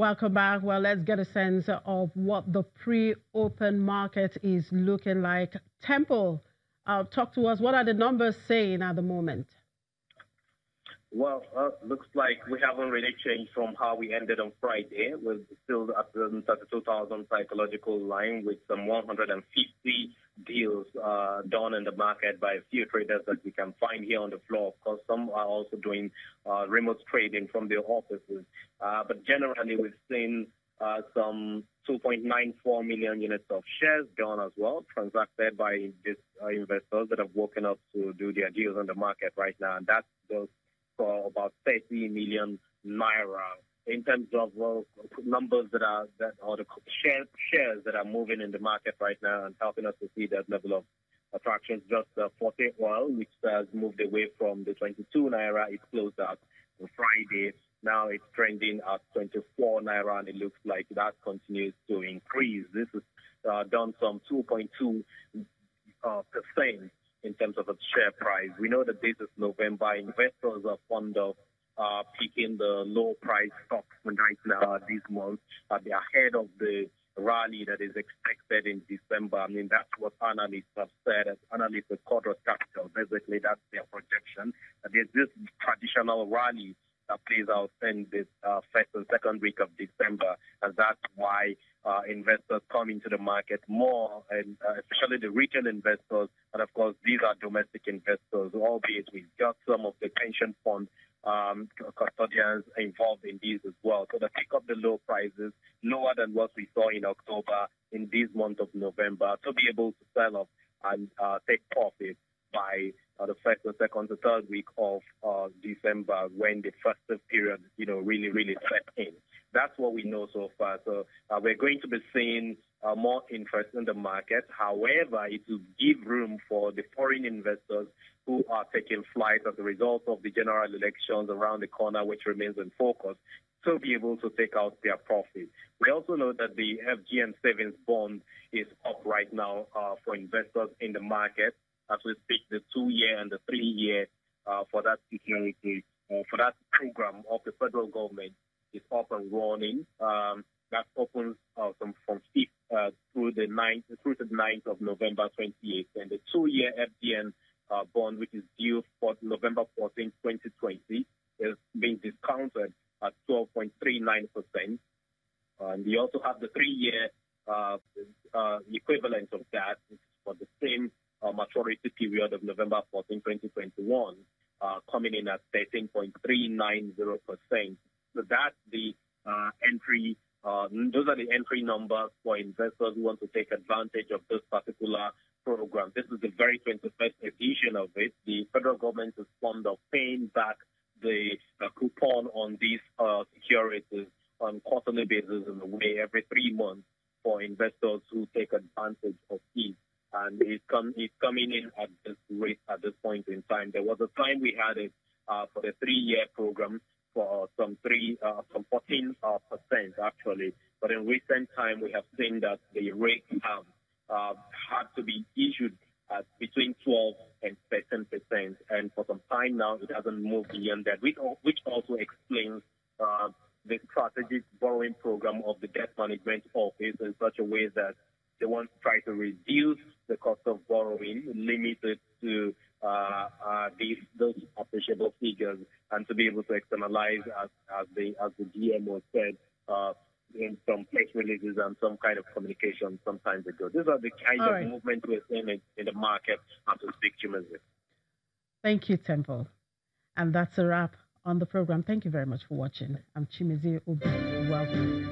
Welcome back. Well, let's get a sense of what the pre-open market is looking like. Temple, talk to us. What are the numbers saying at the moment? Well, looks like we haven't really changed from how we ended on Friday. We're still at the 32,000 psychological line with some 150 deals done in the market by a few traders that we can find here on the floor. Of course, some are also doing remote trading from their offices. But generally, we've seen some 2.94 million units of shares done as well, transacted by these investors that have woken up to do their deals on the market right now. And that's those for about 30 million naira. In terms of numbers that or the shares that are moving in the market right now and helping us to see that level of attraction, just 40 oil, which has moved away from the 22 naira. It closed out on Friday. Now it's trending at 24 naira, and it looks like that continues to increase. This has done some 2.2% in terms of the share price. We know that this is November. Investors are fond of picking the low price stocks right now this month. They're ahead of the rally that is expected in December. I mean, that's what analysts have said. As analysts at Quadros Capital, basically that's their projection. There's this traditional rally that plays out in the first and second week of December, and that's why investors come into the market more, and especially the retail investors, and of course these are domestic investors, albeit we've got some of the pension fund custodians involved in these as well. So they pick up the low prices, lower than what we saw in October, in this month of November, to be able to sell off and take profit by the first or second or third week of December, when the festive period, really set in. That's what we know so far. So we're going to be seeing more interest in the market. However, it will give room for the foreign investors who are taking flight as a result of the general elections around the corner, which remains in focus, to be able to take out their profit. We also know that the FGN savings bond is up right now for investors in the market. As we speak, the 2-year and the 3-year for that security, for that program of the federal government is up and running. That opens from 5th through the 9th of November 28th. And the 2-year FDN bond, which is due for November 14th, 2020, is being discounted at 12.39%. And we also have the 3-year equivalent of that, which is for the same maturity period of November 14, 2021, coming in at 13.390%. So that's the entry. Those are the entry numbers for investors who want to take advantage of this particular program. This is the very 21st edition of it. The federal government is fond of paying back the coupon on these securities on quarterly basis in a way every 3 months for investors who take advantage of it. And it's coming in at this rate at this point in time. There was a time we had it for the 3-year program for some 14% actually. But in recent time, we have seen that the rates have had to be issued at between 12 and 13%. And for some time now, it hasn't moved beyond that, which also explains the strategic borrowing program of the debt management office in such a way that they want to try to reduce the cost of borrowing, limit it to those appreciable figures, and to be able to externalize, as the GMO said in some press releases and some kind of communication some time ago. These are the kind of movement we're seeing in the market as we speak to music. Thank you, Temple. And that's a wrap on the program. Thank you very much for watching. I'm Chimezie Obi. Welcome.